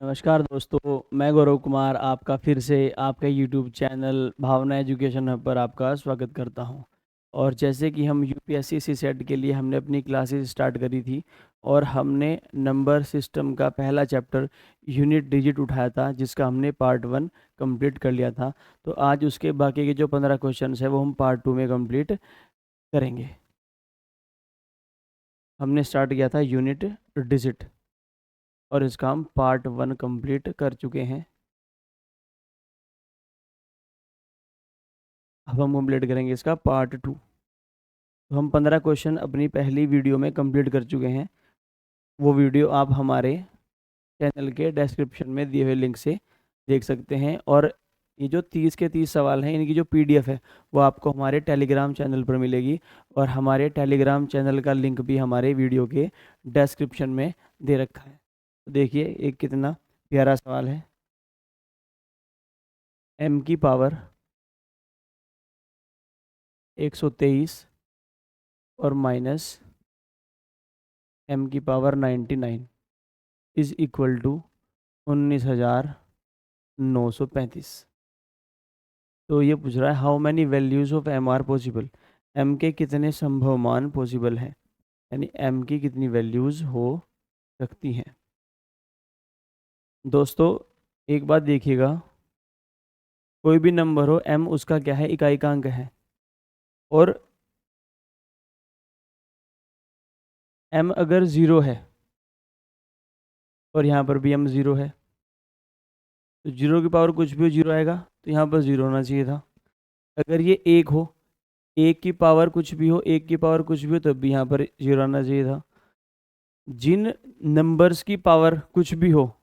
नमस्कार दोस्तों, मैं गौरव कुमार आपका फिर से आपके यूट्यूब चैनल भावना एजुकेशन हब पर आपका स्वागत करता हूं। और जैसे कि हम यूपीएससी सी सेट के लिए हमने अपनी क्लासेस स्टार्ट करी थी और हमने नंबर सिस्टम का पहला चैप्टर यूनिट डिजिट उठाया था, जिसका हमने पार्ट 1 कंप्लीट कर लिया था। तो आज उसके बाकी के जो 15 क्वेश्चन है वो हम पार्ट 2 में कंप्लीट करेंगे। हमने स्टार्ट किया था यूनिट डिजिट और इसका हम पार्ट 1 कंप्लीट कर चुके हैं। अब हम कंप्लीट करेंगे इसका पार्ट 2। तो हम 15 क्वेश्चन अपनी पहली वीडियो में कंप्लीट कर चुके हैं। वो वीडियो आप हमारे चैनल के डिस्क्रिप्शन में दिए हुए लिंक से देख सकते हैं। और ये जो 30 के 30 सवाल हैं, इनकी जो पीडीएफ है वो आपको हमारे टेलीग्राम चैनल पर मिलेगी। और हमारे टेलीग्राम चैनल का लिंक भी हमारे वीडियो के डिस्क्रिप्शन में दे रखा है। तो देखिए एक कितना प्यारा सवाल है। m की पावर 123 और माइनस m की पावर 99 इज इक्वल टू 19,935। तो ये पूछ रहा है how many values of M are possible. M के कितने संभव मान पॉसिबल हैं, यानी एम की कितनी वैल्यूज हो सकती हैं। दोस्तों एक बात देखिएगा, कोई भी नंबर हो एम उसका क्या है, इकाइकांक है। और एम अगर ज़ीरो है और यहाँ पर भी एम ज़ीरो है, तो जीरो की पावर कुछ भी हो जीरो आएगा, तो यहाँ पर ज़ीरो होना चाहिए था। अगर ये एक हो, एक की पावर कुछ भी हो, एक की पावर कुछ भी हो, तब भी यहाँ पर जीरो आना चाहिए था। जिन नंबर्स की पावर कुछ भी हो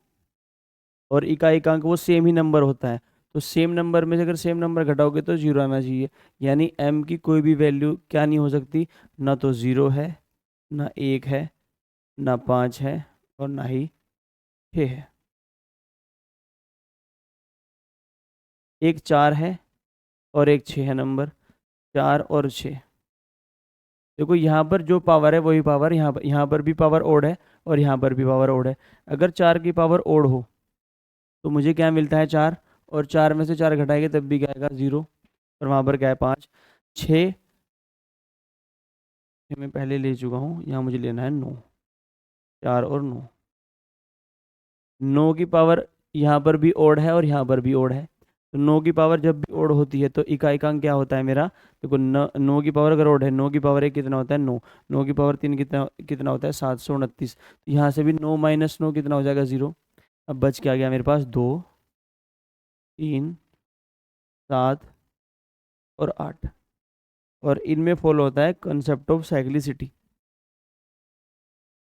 और इकाइकांक वो सेम ही नंबर होता है, तो सेम नंबर में से अगर सेम नंबर घटाओगे तो जीरो आना चाहिए। यानी m की कोई भी वैल्यू क्या नहीं हो सकती, ना तो ज़ीरो है, ना एक है, ना पाँच है, और ना ही छः है। एक चार है और एक छः है नंबर, चार और छः। देखो यहाँ पर जो पावर है वही पावर यहाँ पर भी पावर ओड है और यहाँ पर भी पावर ओड है। अगर चार की पावर ओड हो तो मुझे क्या मिलता है, चार। और चार में से चार घटाएंगे तब भी क्या आएगा, ज़ीरो। और वहाँ पर क्या है, पाँच। छः मैं पहले ले चुका हूँ, यहाँ मुझे लेना है नौ। चार और नौ, नौ की पावर यहाँ पर भी ओड है और यहाँ पर भी ओड है। तो नौ की पावर जब भी ओड होती है तो इकाइकांक क्या होता है मेरा। देखो नौ की पावर अगर ओड है, नौ की पावर एक कितना होता है, नौ। नौ की पावर तीन कितना कितना होता है, 729। तो यहाँ से भी नौ माइनस नौ कितना हो जाएगा, ज़ीरो। अब बच क्या गया मेरे पास, दो, तीन, सात और आठ। और इनमें फॉलो होता है कंसेप्ट ऑफ साइक्लिसिटी।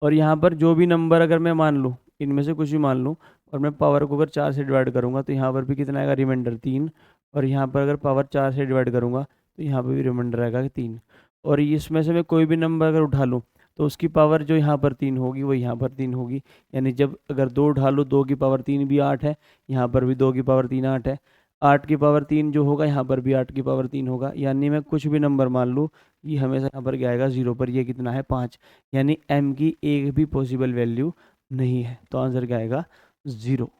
और यहाँ पर जो भी नंबर अगर मैं मान लूँ, इनमें से कुछ भी मान लूँ, और मैं पावर को अगर चार से डिवाइड करूँगा तो यहाँ पर भी कितना आएगा, रिमाइंडर तीन। और यहाँ पर अगर पावर चार से डिवाइड करूँगा तो यहाँ पर भी रिमाइंडर आएगा तीन। और इसमें से मैं कोई भी नंबर अगर उठा लूँ तो उसकी पावर जो यहाँ पर तीन होगी वो यहाँ पर तीन होगी। यानी जब अगर दो उठा लूँ, दो की पावर तीन भी आठ है, यहाँ पर भी दो की पावर तीन आठ है। आठ की पावर तीन जो होगा यहाँ पर भी आठ की पावर तीन होगा। यानी मैं कुछ भी नंबर मान लूँ, ये हमेशा यहाँ पर क्या आएगा, जीरो पर। ये कितना है, पाँच। यानी m की एक भी पॉसिबल वैल्यू नहीं है, तो आंसर क्या आएगा, zero.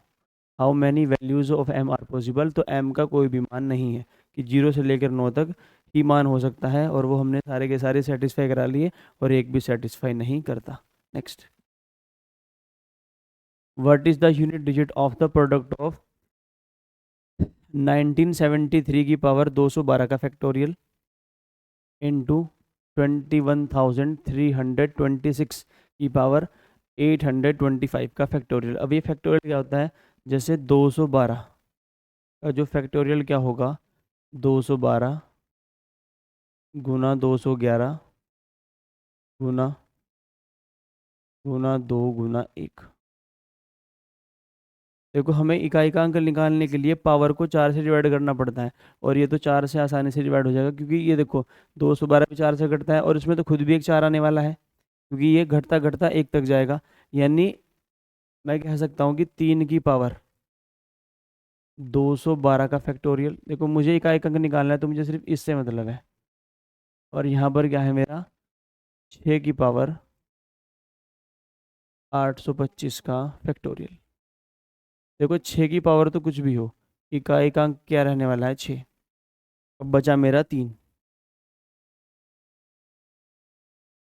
How many values of m are possible. तो m का कोई भी मान नहीं है कि जीरो से लेकर नौ तक ही मान हो सकता है, और वो हमने सारे के सारे सेटिस्फाई करा लिए और एक भी सेटिस्फाई नहीं करता। Next, what is the unit digit of the product of 1973 की पावर 212 का फैक्टोरियल इंटू 21,326 की पावर 825 का फैक्टोरियल। अब ये फैक्टोरियल क्या होता है, जैसे 212 का जो फैक्टोरियल क्या होगा, 212 गुना 211 गुना गुना दो गुना एक। देखो हमें इकाइकांक निकालने के लिए पावर को चार से डिवाइड करना पड़ता है, और ये तो चार से आसानी से डिवाइड हो जाएगा, क्योंकि ये देखो 212 भी चार से घटता है और इसमें तो खुद भी एक चार आने वाला है, क्योंकि ये घटता घटता एक तक जाएगा। यानी मैं कह सकता हूँ कि तीन की पावर 212 का फैक्टोरियल। देखो मुझे इकाई अंक निकालना है तो मुझे सिर्फ इससे मतलब है। और यहाँ पर क्या है मेरा, 6 की पावर 825 का फैक्टोरियल। देखो 6 की पावर तो कुछ भी हो, इकाइकांक क्या रहने वाला है 6। अब बचा मेरा 3।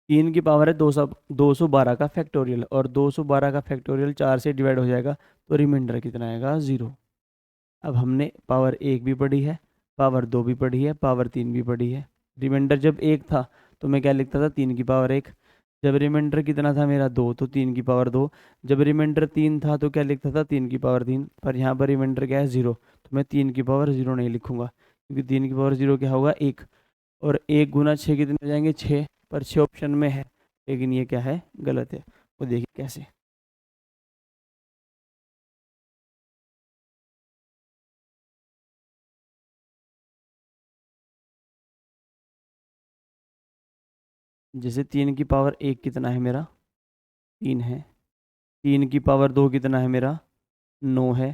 3 की पावर है 212 का फैक्टोरियल, और 212 का फैक्टोरियल 4 से डिवाइड हो जाएगा, तो रिमाइंडर कितना आएगा 0। अब हमने पावर 1 भी पढ़ी है, पावर 2 भी पढ़ी है, पावर 3 भी पढ़ी है। रिमाइंडर जब 1 था तो मैं क्या लिखता था, 3 की पावर 1। जब रिमाइंडर कितना था मेरा 2, तो 3 की पावर 2। जब रिमाइंडर 3 था तो क्या लिखता था, 3 की पावर 3। पर यहाँ पर रिमाइंडर क्या है 0, तो मैं 3 की पावर 0 नहीं लिखूंगा, क्योंकि 3 की पावर 0 क्या होगा 1। और 1 गुना 6 कितने हो जाएंगे 6, पर 6 ऑप्शन में है, लेकिन ये क्या है गलत है। वो देखिए कैसे। जैसे 3 की पावर 1 कितना है मेरा, 3 है। 3 की पावर 2 कितना है मेरा, 9 है।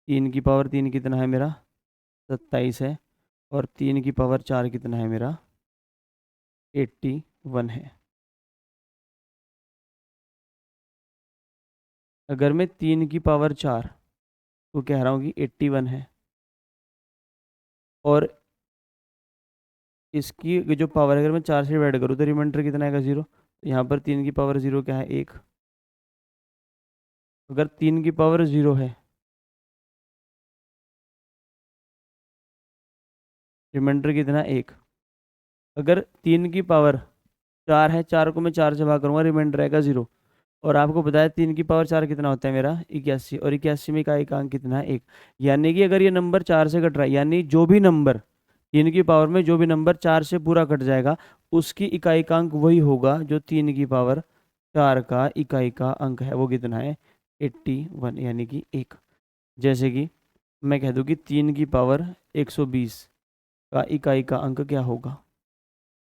3 की पावर 3 कितना है मेरा, 27 है। और 3 की पावर 4 कितना है मेरा, 81 है। अगर मैं 3 की पावर 4 को कह रहा हूँ कि 81 है, और इसकी जो पावर अगर मैं 4 से डिवाइड करूँ तो रिमाइंडर कितना आएगा 0। तो यहाँ पर 3 की पावर 0 क्या है 1। अगर 3 की पावर 0 है, रिमाइंडर कितना 1। अगर 3 की पावर 4 है, 4 को मैं 4 से भाग करूँगा, रिमाइंडर आएगा 0। और आपको बताया 3 की पावर 4 कितना होता है मेरा 81, और 81 में का एकांक कितना है 1। यानी कि अगर ये नंबर 4 से कट रहा है, यानी जो भी नंबर 3 की पावर में जो भी नंबर 4 से पूरा कट जाएगा, उसकी इकाइकांक वही होगा जो 3 की पावर 4 का इकाई का अंक है, वो कितना है 81, यानी कि 1। जैसे कि मैं कह दूं कि 3 की पावर 120 का इकाई का अंक क्या होगा,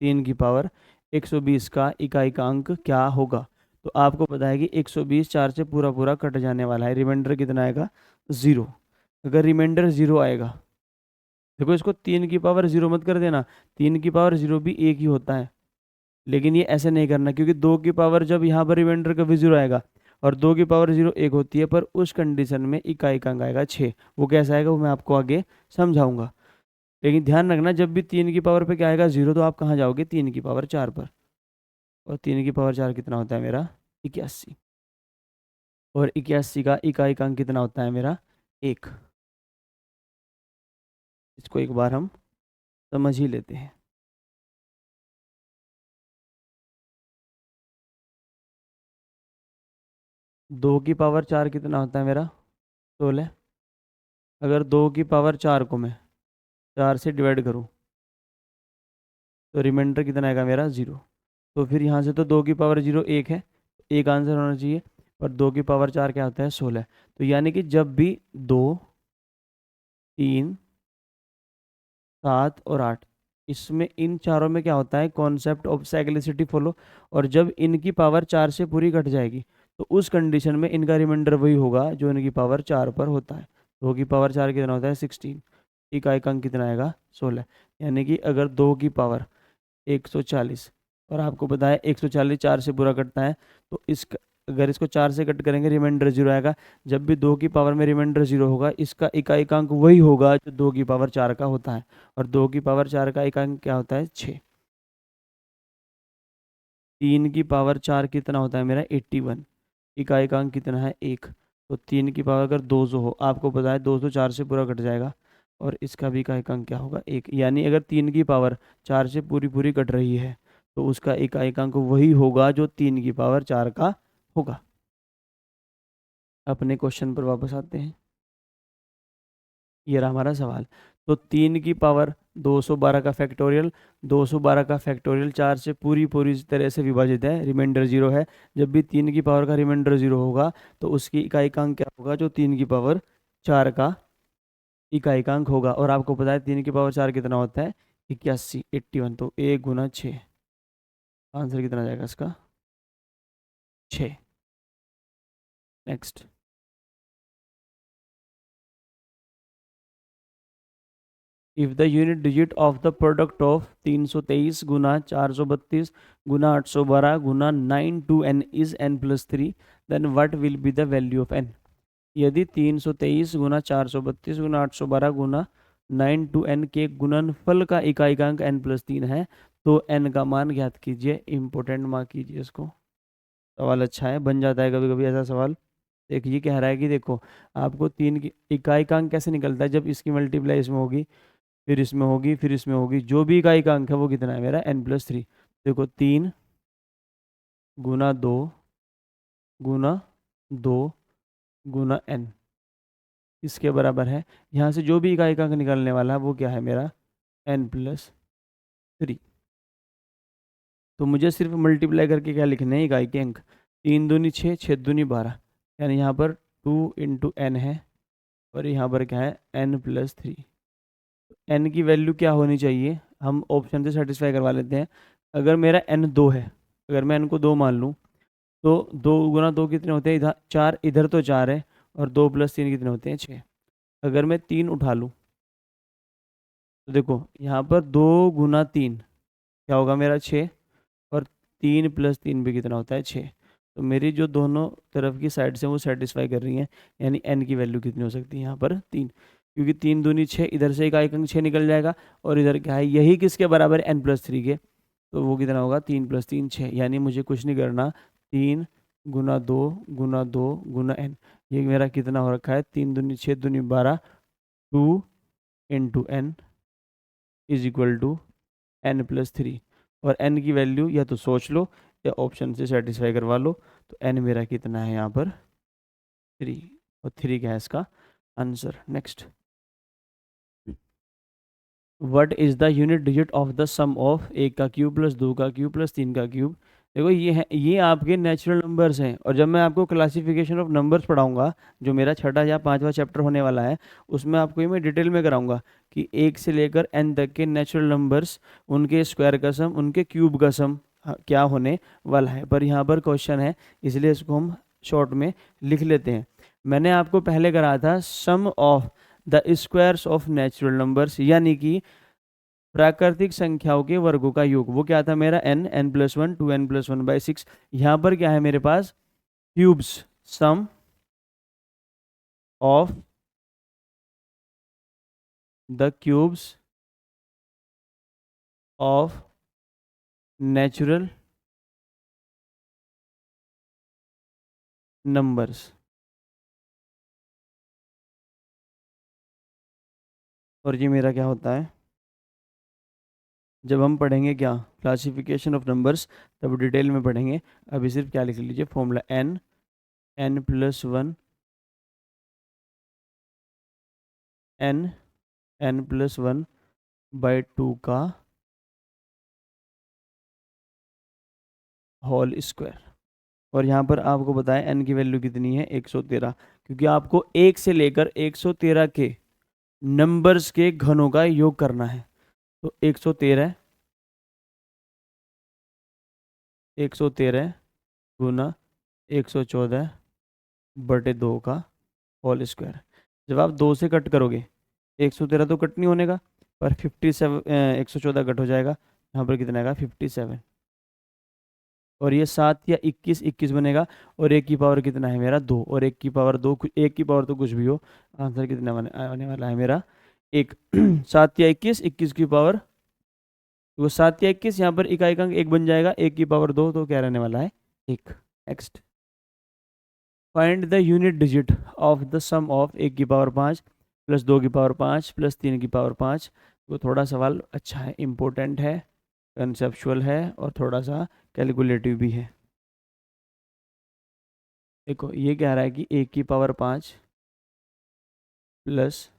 3 की पावर 120 का इकाई का अंक क्या होगा। तो आपको पता है कि 120 4 से पूरा पूरा कट जाने वाला है, रिमाइंडर कितना आएगा 0। अगर रिमाइंडर 0 आएगा, देखो इसको 3 की पावर 0 मत कर देना, 3 की पावर 0 भी एक ही होता है। लेकिन ये ऐसे नहीं करना, क्योंकि 2 की पावर जब यहाँ पर रिमाइंडर का भी 0 आएगा, और 2 की पावर 0 एक होती है, पर उस कंडीशन में इकाई का अंक आएगा 6। वो कैसा आएगा वो मैं आपको आगे समझाऊंगा। लेकिन ध्यान रखना, जब भी 3 की पावर पे क्या आएगा 0, तो आप कहाँ जाओगे 3 की पावर 4 पर। और 3 की पावर 4 कितना होता है मेरा 81। और 81 का इकाई का अंक कितना होता है मेरा 1। इसको एक बार हम समझ ही लेते हैं। 2 की पावर 4 कितना होता है मेरा 16। अगर 2 की पावर 4 को मैं 4 से डिवाइड करूँ, तो रिमाइंडर कितना आएगा मेरा 0। तो फिर यहाँ से तो 2 की पावर 0 1 है, एक आंसर होना चाहिए। पर 2 की पावर 4 क्या होता है 16। तो यानी कि जब भी 2, 3, 7 और 8, इसमें इन चारों में क्या होता है कॉन्सेप्ट ऑफ साइक्लिसिटी फॉलो। और जब इनकी पावर 4 से पूरी कट जाएगी, तो उस कंडीशन में इनका रिमाइंडर वही होगा जो इनकी पावर 4 पर होता है। 2 की पावर 4 कितना होता है 16, इकाई का अंक कितना आएगा 16। यानी कि अगर 2 की पावर 140, और आपको पता है 140 4 से पूरा कटता है, तो इस अगर इसको 4 से कट करेंगे रिमाइंडर 0 आएगा। जब भी 2 की पावर में रिमाइंडर 0 होगा, इसका इकाइकांक वही होगा जो 2 की पावर 4 का होता है। और 2 की पावर 4 का इकाइकांक क्या होता है 6। 3 की पावर 4 कितना होता है मेरा 81, इकाइकांक कितना है 1। तो 3 की पावर अगर 200 हो, आपको पता है 200 4 से पूरा कट जाएगा, और इसका भी इकाइकांक क्या होगा 1। यानी अगर 3 की पावर 4 से पूरी पूरी कट रही है, तो उसका इकाइकांक वही होगा जो 3 की पावर 4 का होगा। अपने क्वेश्चन पर वापस आते हैं। ये रहा हमारा सवाल। तो 3 की पावर 212 का फैक्टोरियल, 212 का फैक्टोरियल 4 से पूरी पूरी तरह से विभाजित है, रिमाइंडर 0 है। जब भी 3 की पावर का रिमाइंडर 0 होगा, तो उसकी इकाइकांक क्या होगा जो 3 की पावर 4 का इकाइकांक होगा। और आपको पता है 3 की पावर 4 कितना होता है 81, 81। तो 1 गुना 6, आंसर कितना आ जाएगा इसका 6। Next. If the unit digit of the product of 323 गुना 432 गुना 812 गुना 9 to n is n+3, then what will be the value of n। यदि 323 गुना 432 गुना 812 गुना 9 टू n के गुणनफल का इकाइकांक n+3 है तो n का मान ज्ञात कीजिए। इंपॉर्टेंट मार्क कीजिए इसको। सवाल अच्छा है, बन जाता है कभी कभी ऐसा सवाल। देखिए ये कह रहा है कि देखो आपको 3 की इकाइकांक कैसे निकलता है, जब इसकी मल्टीप्लाई इसमें होगी, फिर इसमें होगी, फिर इसमें होगी, जो भी इकाइकांक है वो कितना है मेरा n+3। देखो 3 गुना 2 गुना 2 गुना n इसके बराबर है। यहाँ से जो भी इकाइकांक निकलने वाला है वो क्या है मेरा n+3। तो मुझे सिर्फ मल्टीप्लाई करके क्या लिखने हैं, इकाई के अंक। 3 दूनी 6, 6 दूनी 12, यानी यहाँ पर 2 इंटू n है और यहाँ पर क्या है n+3। n की वैल्यू क्या होनी चाहिए, हम ऑप्शन से सेटिस्फाई करवा लेते हैं। अगर मेरा n 2 है, अगर मैं n को 2 मान लूँ तो 2 गुना 2 कितने होते हैं, इधर 4, इधर तो 4 है, और 2 + 3 कितने होते हैं 6। अगर मैं 3 उठा लूँ तो देखो यहाँ पर 2 गुना 3 क्या होगा मेरा 6, और 3 + 3 भी कितना होता है 6। तो मेरी जो दोनों तरफ की साइड से वो सेटिस्फाई कर रही हैं, यानी n की वैल्यू कितनी हो सकती है यहाँ पर 3, क्योंकि 3 दूनी 6, इधर से इकाई अंक 6 निकल जाएगा, और इधर क्या है यही किसके बराबर है n+3 के, तो वो कितना होगा 3 + 3 6, यानी मुझे कुछ नहीं करना, 3 गुना 2 गुना 2 गुना n, ये मेरा कितना हो रखा है 3 दूनी 6 दूनी 12, 2 into n is equal to n+3। और n की वैल्यू या तो सोच लो या ऑप्शन से सेटिस्फाई करवा लो। तो n मेरा कितना है यहाँ पर 3, और 3 क्या है इसका answer. Next, what is the unit digit of the sum of 1 का क्यूब प्लस 2 का क्यूब प्लस 3 का क्यूब। देखो ये आपके नेचुरल नंबर्स हैं, और जब मैं आपको क्लासिफिकेशन ऑफ नंबर्स पढ़ाऊंगा, जो मेरा 6ठा या 5वां चैप्टर होने वाला है, उसमें आपको ये मैं डिटेल में कराऊंगा कि 1 से लेकर n तक के नेचुरल नंबर्स, उनके स्क्वायर का सम, उनके क्यूब का सम क्या होने वाला है। पर यहाँ पर क्वेश्चन है, इसलिए इसको हम शॉर्ट में लिख लेते हैं। मैंने आपको पहले करा था sum of the squares of natural numbers, यानी कि प्राकृतिक संख्याओं के वर्गों का योग, वो क्या था मेरा n+1 2n+1/6। यहाँ पर क्या है मेरे पास cubes, sum of the cubes of natural numbers. और ये मेरा क्या होता है, जब हम पढ़ेंगे क्या क्लासिफिकेशन ऑफ नंबर्स, तब डिटेल में पढ़ेंगे। अभी सिर्फ क्या लिख लीजिए फॉर्मूला n+1 n+1/2 का होल स्क्वायर। और यहाँ पर आपको बताएं n की वैल्यू कितनी है 113, क्योंकि आपको 1 से लेकर 113 के नंबर्स के घनों का योग करना है। तो 113 गुना 114/2 का होल स्क्वायर। जब आप 2 से कट करोगे, 113 तो कट नहीं होने का, पर 57 114 कट हो जाएगा, यहाँ पर कितना आएगा 57, और ये 7 या 21 21 बनेगा, और 1 की पावर कितना है मेरा 2, और 1 की पावर 2, 1 की पावर तो कुछ भी हो, आंसर कितना आने वाला है मेरा 1। 7 या 21 21 की पावर, तो 7 या 21, यहाँ पर इकाई अंक 1 बन जाएगा, 1 की पावर 2, तो क्या रहने वाला है 1। Next, find the unit digit of the sum of 1 की पावर 5 प्लस 2 की पावर 5 प्लस 3 की पावर 5। तो थोड़ा सवाल अच्छा है, इम्पोर्टेंट है, कंसेप्चुअल है, और थोड़ा सा कैलकुलेटिव भी है। देखो ये कह रहा है कि 1 की पावर 5 प्लस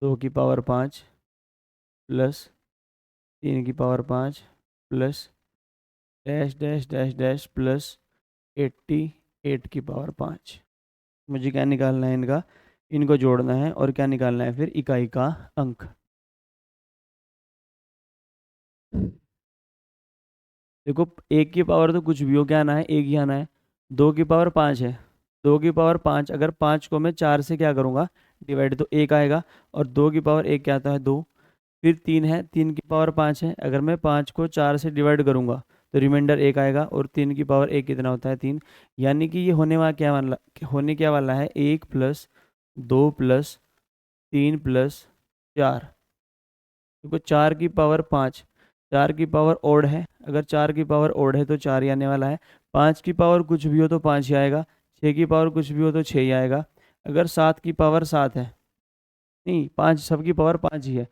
2 की पावर 5 प्लस 3 की power 5 plus dash dash dash dash plus 88 की पावर 5। मुझे क्या निकालना है इनका, इनको जोड़ना है, और क्या निकालना है फिर इकाई का अंक। देखो 1 की पावर तो कुछ भी हो, क्या आना है 1 ही आना है। 2 की पावर 5 है, 2 की पावर 5, अगर 5 को मैं 4 से क्या करूँगा डिवाइड, तो 1 आएगा, और 2 की पावर 1 क्या आता है 2। फिर 3 है, 3 की पावर 5 है, अगर मैं 5 को 4 से डिवाइड करूँगा तो रिमाइंडर 1 आएगा, और 3 की पावर 1 कितना होता है 3। यानी कि ये होने क्या वाला है 1 + 2 + 3 + 4। देखो 4 की पावर 5, 4 की पावर ओड है, अगर 4 की पावर ओड है तो 4 ही आने वाला है। 5 की पावर कुछ भी हो तो 5 ही आएगा, 6 की पावर कुछ भी हो तो 6 ही आएगा। अगर 7 की पावर 7 है, नहीं 5, सबकी पावर 5 ही है,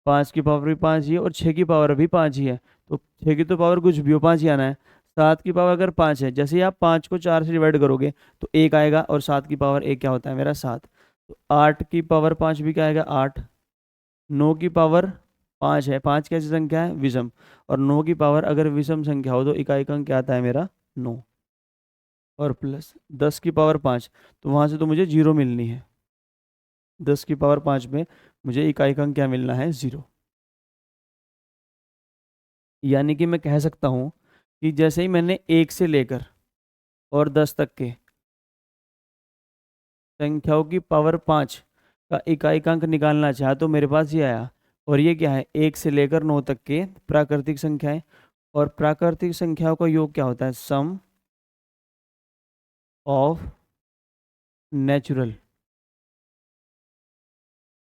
5 की पावर भी 5 ही है और 6 की पावर भी 5 ही है, तो 6 की तो पावर कुछ भी हो 5 ही आना है। 7 की पावर अगर 5 है, जैसे ही आप 5 को 4 से डिवाइड करोगे तो 1 आएगा, और 7 की पावर 1 क्या होता है मेरा 7। तो 8 की पावर 5 भी क्या आएगा 8। 9 की पावर 5 है, 5 कैसी संख्या है विषम, और 9 की पावर अगर विषम संख्या हो तो इकाई का अंक क्या आता है मेरा 9। और प्लस 10 की पावर 5, तो वहाँ से तो मुझे 0 मिलनी है, 10 की पावर 5 में मुझे इकाई का अंक क्या मिलना है 0। यानी कि मैं कह सकता हूँ कि जैसे ही मैंने 1 से लेकर और 10 तक के संख्याओं की पावर 5 का इकाई का अंक निकालना चाहा तो मेरे पास ये आया। और ये क्या है 1 से लेकर 9 तक के प्राकृतिक संख्याएं, और प्राकृतिक संख्याओं का योग क्या होता है सम ऑफ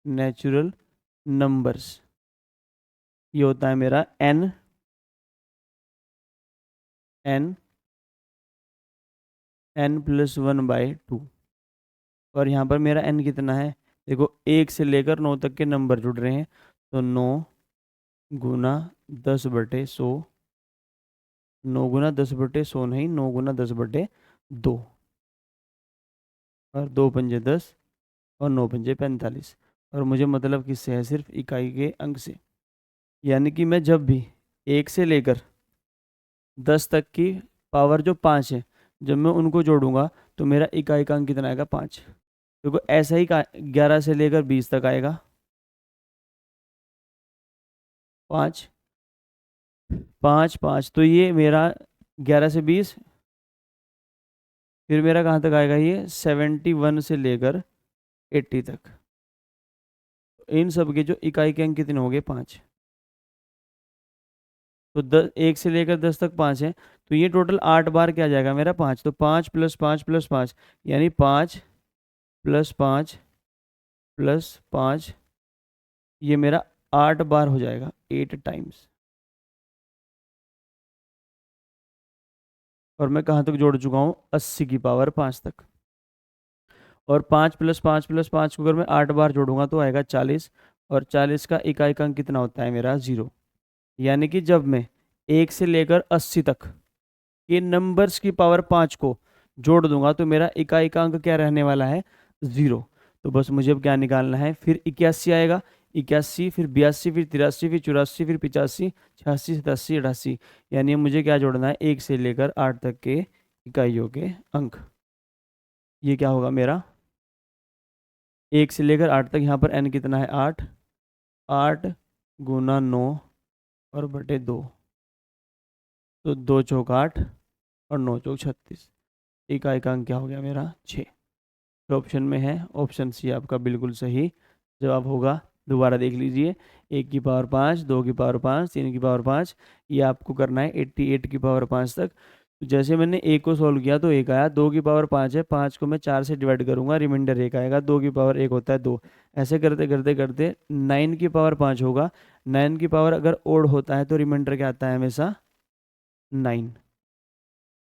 नेचुरल नंबर्स। ये होता है मेरा n n+1/2। और यहाँ पर मेरा n कितना है, देखो 1 से लेकर 9 तक के नंबर जुड़ रहे हैं, तो 9 गुना 10/100, 9 गुना 10/100 नहीं, 9 गुना 10/2, और 2 पंजे 10 और 9 पंजे 45। और मुझे मतलब किससे है सिर्फ इकाई के अंक से। यानी कि मैं जब भी 1 से लेकर 10 तक की पावर जो 5 है, जब मैं उनको जोड़ूंगा तो मेरा इकाई का अंक कितना आएगा 5। देखो ऐसा ही 11 से लेकर 20 तक आएगा 5 5 5, तो ये मेरा 11 से 20, फिर मेरा कहाँ तक आएगा ये 71 से लेकर 80 तक। इन सब के जो इकाई के अंक कितने हो गए 5। तो 1 से लेकर 10 तक 5 है, तो ये टोटल 8 बार क्या आ जाएगा मेरा 5। तो 5 + 5 + 5, यानी 5 + 5 + 5, ये मेरा 8 बार हो जाएगा 8 टाइम्स। और मैं कहाँ तक जोड़ चुका हूँ 80 की पावर 5 तक। और 5 + 5 + 5 को अगर मैं 8 बार जोड़ूंगा तो आएगा 40, और 40 का इकाई का अंक कितना होता है मेरा 0। यानी कि जब मैं 1 से लेकर 80 तक के नंबर्स की पावर 5 को जोड़ दूंगा तो मेरा इकाई का अंक क्या रहने वाला है 0। तो बस मुझे अब क्या निकालना है, फिर 81 आएगा, 81 फिर 82 फिर 83 फिर 84 फिर 85 86 87 88। यानी मुझे क्या जोड़ना है 1 से लेकर 8 तक के इकाइयों के अंक। ये क्या होगा मेरा 1 से लेकर 8 तक, यहाँ पर n कितना है 8, 8 गुना 9 और बटे 2, तो 2 चौक 8 और 9 चौक 36। इकाई का अंक क्या हो गया मेरा 6। तो ऑप्शन में है ऑप्शन सी आपका बिल्कुल सही जवाब होगा। दोबारा देख लीजिए, 1 की पावर 5, 2 की पावर 5, 3 की पावर 5, ये आपको करना है 88 की पावर 5 तक। तो जैसे मैंने 1 को सॉल्व किया तो 1 आया, 2 की पावर 5 है, 5 को मैं 4 से डिवाइड करूंगा, रिमाइंडर 1 आएगा, 2 की पावर 1 होता है 2। ऐसे करते करते करते 9 की पावर 5 होगा, 9 की पावर अगर ओड होता है तो रिमाइंडर क्या आता है हमेशा 9,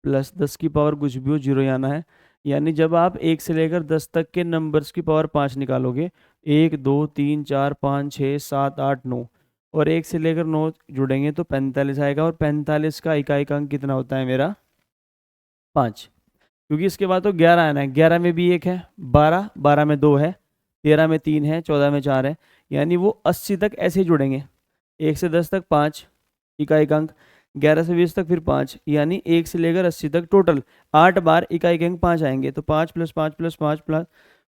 प्लस 10 की पावर कुछ भी हो 0 ही आना है। यानी जब आप 1 से लेकर 10 तक के नंबर्स की पावर 5 निकालोगे, 1 2 3 4 5 6 7 8 9, और 1 से लेकर 9 जुड़ेंगे तो 45 आएगा, और 45 का इकाई का अंक कितना होता है मेरा 5। क्योंकि इसके बाद तो 11 आना है, 11 में भी 1 है, 12 12 में 2 है, 13 में 3 है, 14 में 4 है। यानी वो 80 तक ऐसे ही जुड़ेंगे, 1 से 10 तक 5 इकाई का अंक, 11 से 20 तक फिर 5, यानी 1 से लेकर 80 तक टोटल 8 बार इकाई के अंक 5 आएंगे। तो 5 + 5 + 5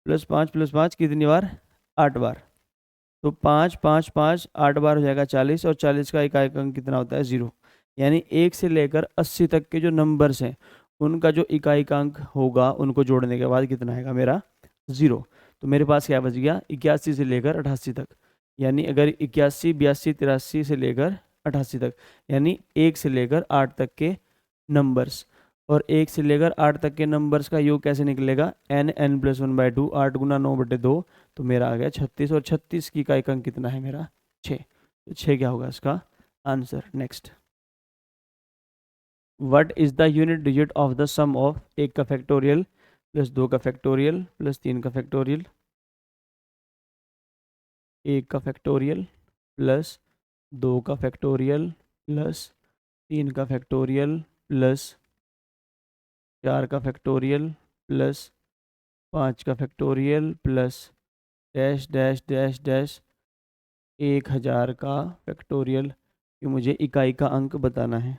+ 5 + 5 कितनी बार 8 बार। तो 5 5 5 8 बार हो जाएगा 40, और 40 का इकाई का अंक कितना होता है 0। यानी 1 से लेकर 80 तक के जो नंबर्स हैं उनका जो इकाई का अंक होगा उनको जोड़ने के बाद कितना आएगा मेरा 0। तो मेरे पास क्या बच गया 81 से लेकर 88 तक। यानी अगर 81 82 83 से लेकर 88 तक, यानी 1 से लेकर 8 तक के नंबर्स। और 1 से लेकर 8 तक के नंबर्स का योग कैसे निकलेगा, n+1/2, 8 गुना 9/2, तो मेरा आ गया 36, और 36 की इकाई अंक कितना है मेरा, 6। तो 6 क्या होगा इसका answer. Next, what is the unit digit of the sum of 1 का फैक्टोरियल प्लस 2 का फैक्टोरियल प्लस 3 का फैक्टोरियल। 1 का फैक्टोरियल प्लस 2 का फैक्टोरियल प्लस 3 का फैक्टोरियल प्लस 4 का फैक्टोरियल प्लस 5 का factorial plus dash dash dash dash 1000 का फैक्टोरियल। कि मुझे इकाई का अंक बताना है।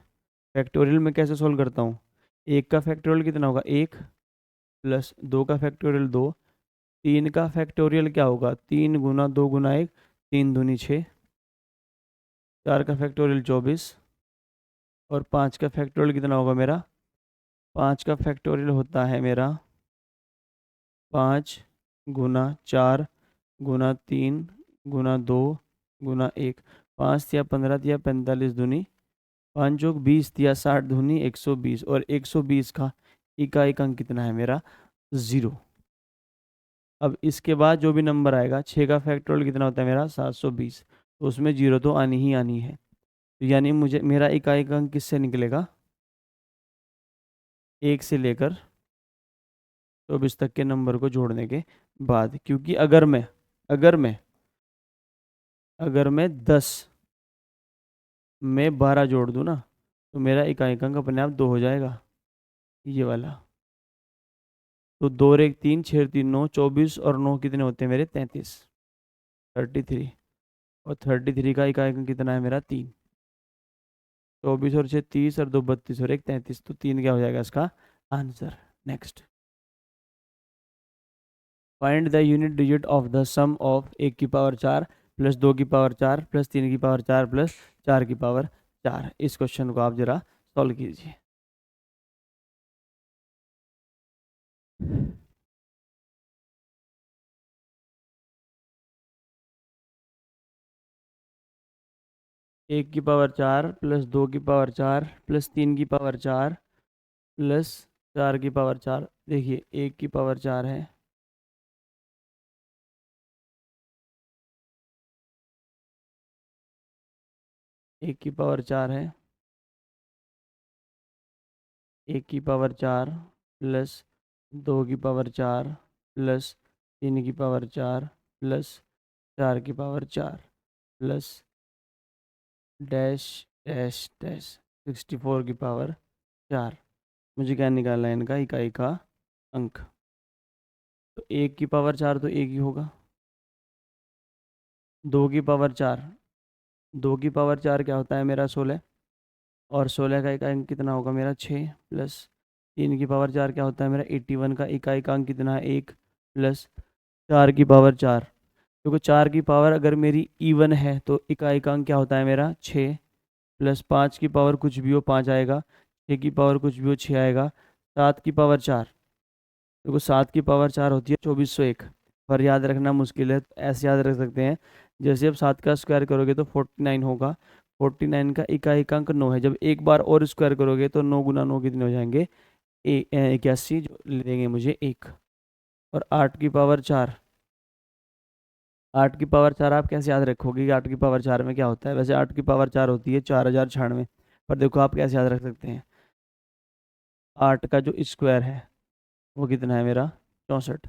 फैक्टोरियल में कैसे सोल्व करता हूँ, 1 का फैक्टोरियल कितना होगा 1, प्लस 2 का फैक्टोरियल 2, 3 का फैक्टोरियल क्या होगा 3 गुना 2 गुना 1, 3 दूनी 6, 4 का फैक्टोरियल 24, और 5 का फैक्टोरियल कितना होगा मेरा, 5 का फैक्टोरियल होता है मेरा 5 गुना 4 गुना 3 गुना 2 गुना 1, 5 दिया 15 दिया 45 दूनी 5 जोग 20 दिया 60 दूनी 120, और 120 का इकाई अंक कितना है मेरा 0। अब इसके बाद जो भी नंबर आएगा, 6 का फैक्टोरियल कितना होता है मेरा 720, तो उसमें 0 तो आनी ही आनी है। तो यानी मुझे मेरा इकाई अंक किससे निकलेगा, 1 से लेकर 24 तक के नंबर को जोड़ने के बाद। क्योंकि अगर मैं 10 में 12 जोड़ दूँ ना, तो मेरा इकाई अंक अपने आप 2 हो जाएगा, ये वाला। तो 2 और 1 3, 6 3 9, 24 और 9 कितने होते हैं मेरे 33, 33, और 33 का इकाई अंक कितना है मेरा 3। 24 और 6 30, और 2 32, और 1 33, तो 3 क्या हो जाएगा इसका answer. Next, find the unit digit of the sum of 1 की पावर 4 प्लस 2 की पावर 4 प्लस 3 की पावर 4 प्लस 4 की पावर 4। इस क्वेश्चन को आप जरा सॉल्व कीजिए। एक की पावर 4 प्लस 2 की पावर 4 प्लस 3 की पावर 4 प्लस 4 की पावर 4। देखिए 1 की पावर 4 है, एक की पावर 4 है, 1 की पावर 4 प्लस 2 की पावर 4 प्लस 3 की पावर 4 प्लस 4 की power 4 plus dash dash dash 64 की पावर 4। मुझे क्या निकालना है इनका इकाई का अंक। तो 1 की पावर 4 तो 1 ही होगा, 2 की पावर 4, 2 की पावर 4 क्या होता है मेरा 16, और 16 का इकाई अंक कितना होगा मेरा 6, प्लस 3 की पावर 4 क्या होता है मेरा 81 का इकाई का अंक कितना है 1, प्लस 4 की पावर 4, क्योंकि 4 की पावर अगर मेरी इवन है तो इकाई का अंक क्या होता है मेरा 6, प्लस 5 की पावर कुछ भी हो 5 आएगा, 6 की पावर कुछ भी हो 6 आएगा, 7 की पावर 4, देखो 7 की पावर 4 होती है 2401। पर याद रखना मुश्किल है, तो ऐसे याद रख सकते हैं, जैसे अब 7 का स्क्वायर करोगे तो 49 होगा, 49 का इकाई अंक 9 है, जब एक बार और स्क्वायर करोगे तो 9 गुना 9 कितने हो जाएंगे 81, जो ले देंगे मुझे 1। और 8 की पावर 4, 8 की पावर 4 आप कैसे याद रखोगे कि 8 की पावर 4 में क्या होता है, वैसे 8 की पावर 4 होती है 4096, पर देखो आप कैसे याद रख सकते हैं, 8 का जो स्क्वायर है वो कितना है मेरा 64।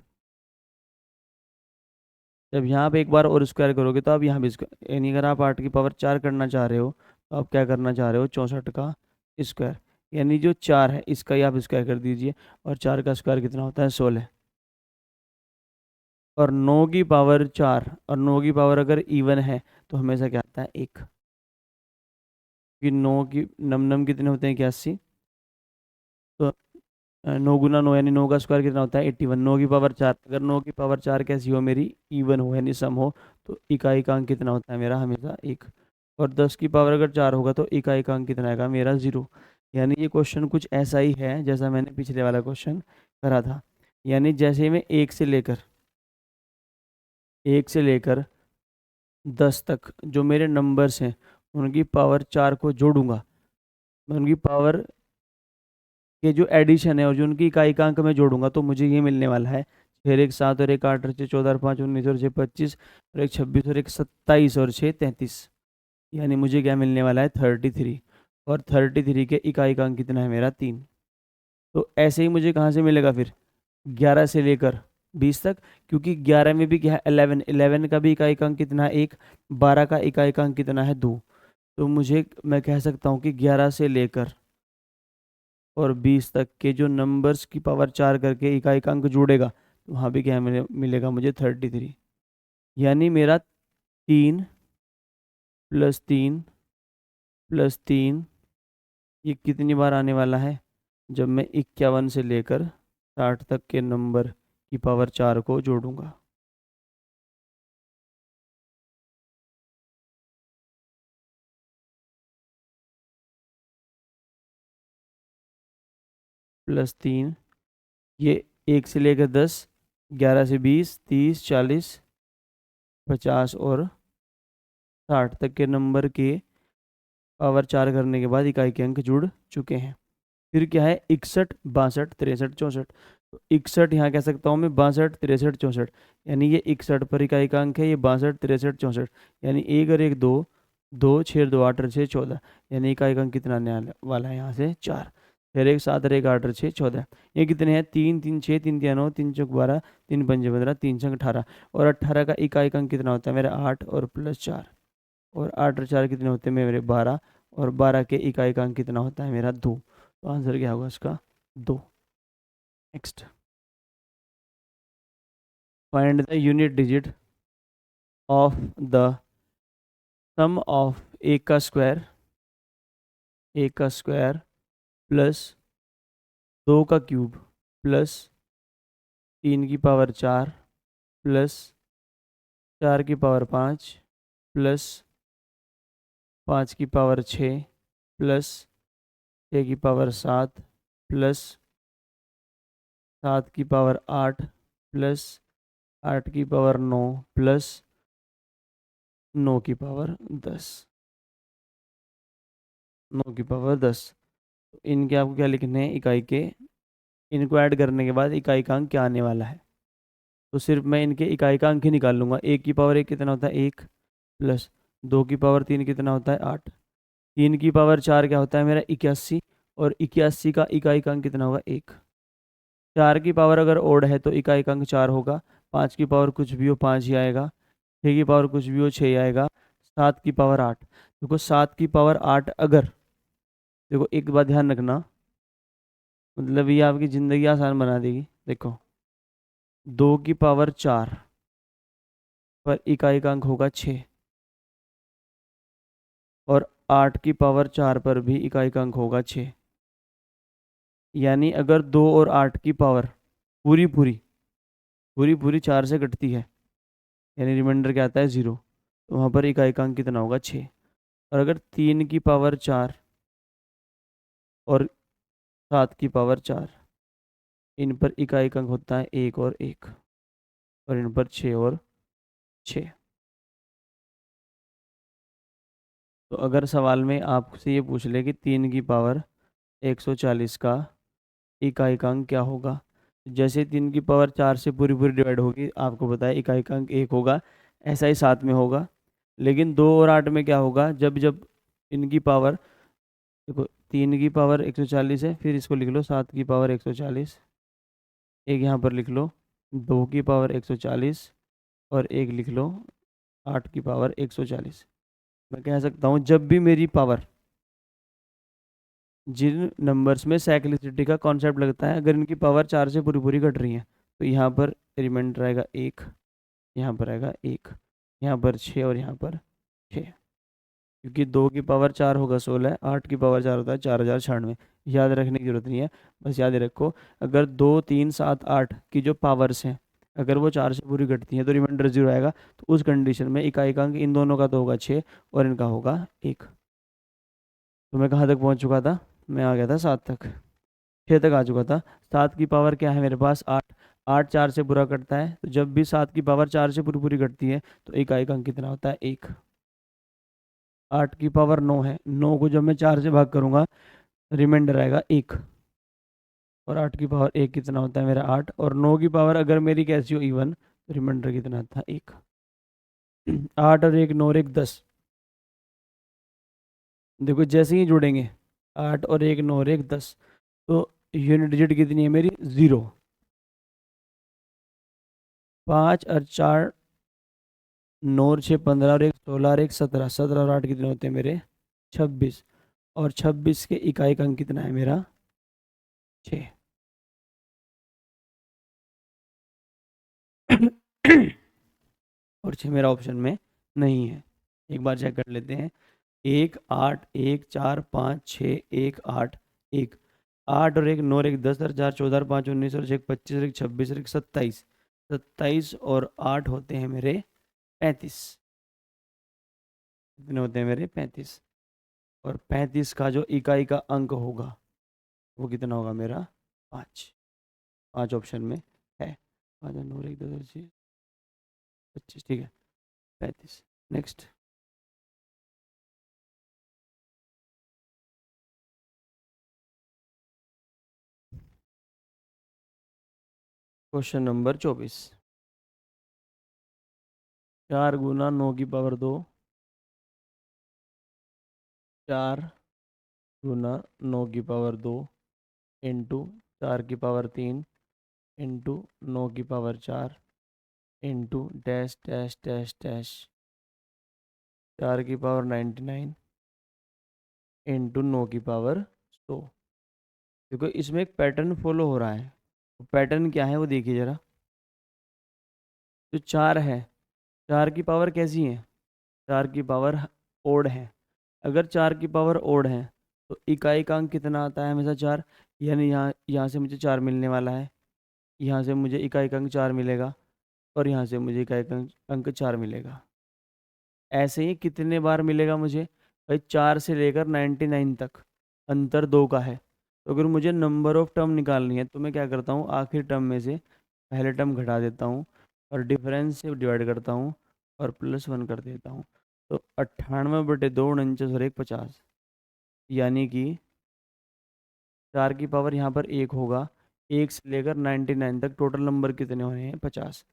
जब यहाँ पे एक बार और स्क्वायर करोगे तो आप यहाँ भी स्क्वायर, यानी अगर आप 8 की पावर 4 करना चाह रहे हो तो आप क्या करना चाह रहे हो 64 का स्क्वायर, यानी जो 4 है इसका ही आप स्क्वायर कर दीजिए, और 4 का स्क्वायर कितना होता है 16। और 9 की पावर 4 और 9 की पावर अगर इवन है तो हमेशा क्या आता है 1, कि 9 की नम नम कितने होते हैं 81, तो 9 गुना 9 यानी 9 का स्क्वायर कितना होता है 81, 9 की पावर 4, अगर 9 की पावर 4 कैसी हो मेरी इवन हो यानी सम हो, तो इकाई का अंक कितना होता है मेरा हमेशा 1। और 10 की पावर अगर 4 होगा तो इकाई का अंक कितना आएगा मेरा 0। यानी ये क्वेश्चन कुछ ऐसा ही है जैसा मैंने पिछले वाला क्वेश्चन करा था, यानी जैसे मैं 1 से लेकर 10 तक जो मेरे नंबर्स हैं उनकी पावर 4 को जोड़ूंगा, मैं उनकी पावर के जो एडिशन है और जो उनकी इकाई में जोड़ूंगा तो मुझे ये मिलने वाला है 6 एक 7 और एक 8 और 6 14 और 5 19 और 6 25 और एक 26 और एक 27 और 6 33, यानी मुझे क्या मिलने वाला है 33। और 33 के इकाई कितना है मेरा 3। तो ऐसे ही मुझे कहाँ से मिलेगा फिर 11 से लेकर 20 तक, क्योंकि 11 में भी क्या है 11 का भी इकाई कितना है 1, 12 का इकाई कितना है 2। तो मुझे मैं कह सकता हूँ कि 11 से लेकर और 20 तक के जो नंबर्स की पावर 4 करके इकाई अंक जुड़ेगा तो वहाँ भी क्या मिलेगा मुझे 33। यानी मेरा 3 + 3 + 3 ये कितनी बार आने वाला है, जब मैं 51 से लेकर 60 तक के नंबर की पावर 4 को जोड़ूंगा। +3 ये 1 से लेकर 10, 11 से 20, 30, 40, 50 और 60 तक के नंबर के पावर 4 करने के बाद इकाई के अंक जुड़ चुके हैं। फिर क्या है 61, 62, 63, 64। तो 61 यहाँ कह सकता हूँ मैं 62, 63, 64, यानी ये 61 पर इकाई का अंक है, ये 62, 63, 64, यानी 1 और 1 2, 2 6 2 8 और 6 14, यानी इकाई का अंक कितना आने वाला है यहाँ से 4। फिर एक 7 और एक 8 और 6 14, ये कितने हैं 3 3 6 3 3 9 3 चौक 12 3 पंजे 15 3 छक 18, और 18 का इकाई का अंक कितना होता है मेरा 8 और +4, और 8 और 4 कितने होते हैं मेरे 12, और 12 के इकाई का अंक कितना होता है मेरा 2। तो आंसर क्या होगा इसका 2। Next, find the unit digit of the sum of a का स्क्वायर प्लस 2 का क्यूब प्लस 3 की पावर 4 प्लस 4 की पावर 5 प्लस 5 की पावर 6 प्लस 6 की पावर 7 प्लस 7 की पावर 8 प्लस 8 की पावर 9 प्लस 9 की पावर 10, 9 की पावर 10। तो इनके आपको क्या लिखने हैं इकाई के, इनको ऐड करने के बाद इकाई का अंक क्या आने वाला है। तो सिर्फ मैं इनके इकाई का अंक ही निकाल लूंगा। 1 की पावर 1 कितना होता है 1, प्लस 2 की पावर 3 कितना होता है 8, 3 की पावर 4 क्या होता है मेरा 81, और 81 का इकाई का अंक कितना होगा 1। 4 की पावर अगर ओड है तो इकाई का अंक 4 होगा, 5 की पावर कुछ भी हो 5 ही आएगा, 6 की पावर कुछ भी हो 6 ही आएगा, 7 की पावर 8। देखो 7 की पावर 8 अगर, देखो एक बात ध्यान रखना, मतलब ये आपकी ज़िंदगी आसान बना देगी। देखो 2 की पावर 4 पर इकाई का अंक होगा 6, और 8 की पावर 4 पर भी इकाई का अंक होगा 6। यानी अगर 2 और 8 की पावर पूरी पूरी पूरी पूरी 4 से कटती है, यानी रिमाइंडर क्या आता है 0, तो वहाँ पर इकाई का अंक कितना होगा 6। और अगर 3 की पावर 4 और 7 की पावर 4, इन पर इकाई का अंक होता है 1 और 1, और इन पर 6 और 6। तो अगर सवाल में आपसे ये पूछ ले कि 3 की पावर 140 का इकाई का अंक क्या होगा, जैसे 3 की पावर 4 से पूरी पूरी डिवाइड होगी, आपको पता है इकाई का अंक 1 होगा, ऐसा ही 7 में होगा। लेकिन 2 और 8 में क्या होगा, जब जब इनकी पावर, देखो 3 की पावर 140 है, फिर इसको लिख लो 7 की पावर 140, एक यहाँ पर लिख लो 2 की पावर 140, और एक लिख लो 8 की पावर 140। मैं कह सकता हूँ जब भी मेरी पावर, जिन नंबर्स में साइक्लिसिटी का कॉन्सेप्ट लगता है, अगर इनकी पावर 4 से पूरी पूरी घट रही है तो यहाँ पर रिमाइंडर आएगा 1, यहाँ पर आएगा 1, यहाँ पर 6 और यहाँ पर 6। क्योंकि 2 की पावर 4 होगा 16, 8 की पावर 4 होता है 4096। याद रखने की जरूरत नहीं है, बस याद रखो अगर 2 3 7 8 की जो पावर्स हैं अगर वो 4 से पूरी घटती हैं तो रिमाइंडर 0 आएगा। तो उस कंडीशन में इकाई का अंक इन दोनों का तो होगा 6 और इनका होगा 1। तो मैं कहाँ तक पहुँच चुका था, मैं आ गया था 7 तक, 6 तक आ चुका था। 7 की पावर क्या है मेरे पास 8, 8 4 से बुरा कटता है, तो जब भी 7 की पावर 4 से पूरी पूरी कटती है तो इकाई का अंक कितना होता है 1। 8 की पावर 9 है, 9 को जब मैं 4 से भाग करूँगा रिमाइंडर आएगा 1। और 8 की पावर 1 कितना होता है मेरा 8, और 9 की पावर अगर मेरी कैसी हो इवन तो रिमाइंडर कितना था 1। 8 और 1 9 और 1 10। देखो जैसे ही जुड़ेंगे 8 और 1 9 और 1 10, तो यूनिट डिजिट कितनी है मेरी 0। 5 और 4 9 और 6 15 और 1 16 और 1 17, 17 और 8 कितने होते हैं मेरे 26। और 26 के इकाई का अंक कितना है मेरा 6। और 6 मेरा ऑप्शन में नहीं है। एक बार चेक कर लेते हैं। 1 8 1 4 5 6 1 8 1, 8 और 1 9 और 1 10 और 4 14 और 5 19 और 1 25 और 1 26 और 1 27, 27 और 8 होते हैं मेरे 35। कितने होते हैं मेरे 35। और 35 का जो इकाई का अंक होगा वो कितना होगा मेरा 5। 5 ऑप्शन में है। 5 और 9 और 1 10 और 6 25, ठीक है 35। Next question number 24। 4 गुना 9 की पावर 2, 4 गुना 9 की पावर 2 इंटू 4 की पावर 3 इंटू 9 की power 4 into dash dash dash dash 4 की पावर 99 इंटू 9 की पावर 100। देखो इसमें एक पैटर्न फॉलो हो रहा है। पैटर्न क्या है वो देखिए ज़रा। जो 4 है, 4 की पावर कैसी है, 4 की पावर ओड है। अगर 4 की पावर ओड है तो इकाई का अंक कितना आता है हमेशा 4। यानी यहाँ यहाँ से मुझे 4 मिलने वाला है, यहाँ से मुझे इकाई का अंक 4 मिलेगा, और यहाँ से मुझे इकाई का अंक 4 मिलेगा। ऐसे ही कितने बार मिलेगा मुझे भाई, 4 से लेकर 99 तक अंतर 2 का है। तो अगर मुझे नंबर ऑफ टर्म निकालनी है तो मैं क्या करता हूँ, आखिरी टर्म में से पहले टर्म घटा देता हूँ और डिफरेंस से डिवाइड करता हूँ और +1 कर देता हूँ। तो 98/2 49 और 1 50। यानी कि 4 की पावर यहाँ पर 1 होगा, 1 से लेकर 99 तक टोटल नंबर कितने होने हैं 50।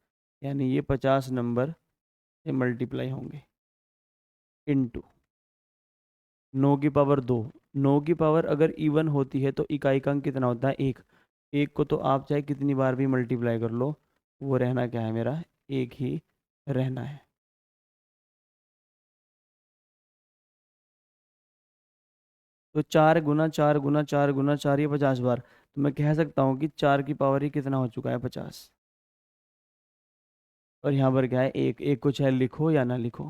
यानी ये 50 नंबर से मल्टीप्लाई होंगे इनटू 9 की पावर 2। 9 की पावर अगर इवन होती है तो इकाई का अंक कितना होता है 1। 1 को तो आप चाहे कितनी बार भी मल्टीप्लाई कर लो, वो रहना क्या है मेरा 1 ही रहना है। तो 4 गुना 4 गुना 4 गुना 4 ये 50 बार, तो मैं कह सकता हूँ कि 4 की पावर ही कितना हो चुका है 50। और यहाँ पर क्या है 1, 1 को चाहे लिखो या ना लिखो,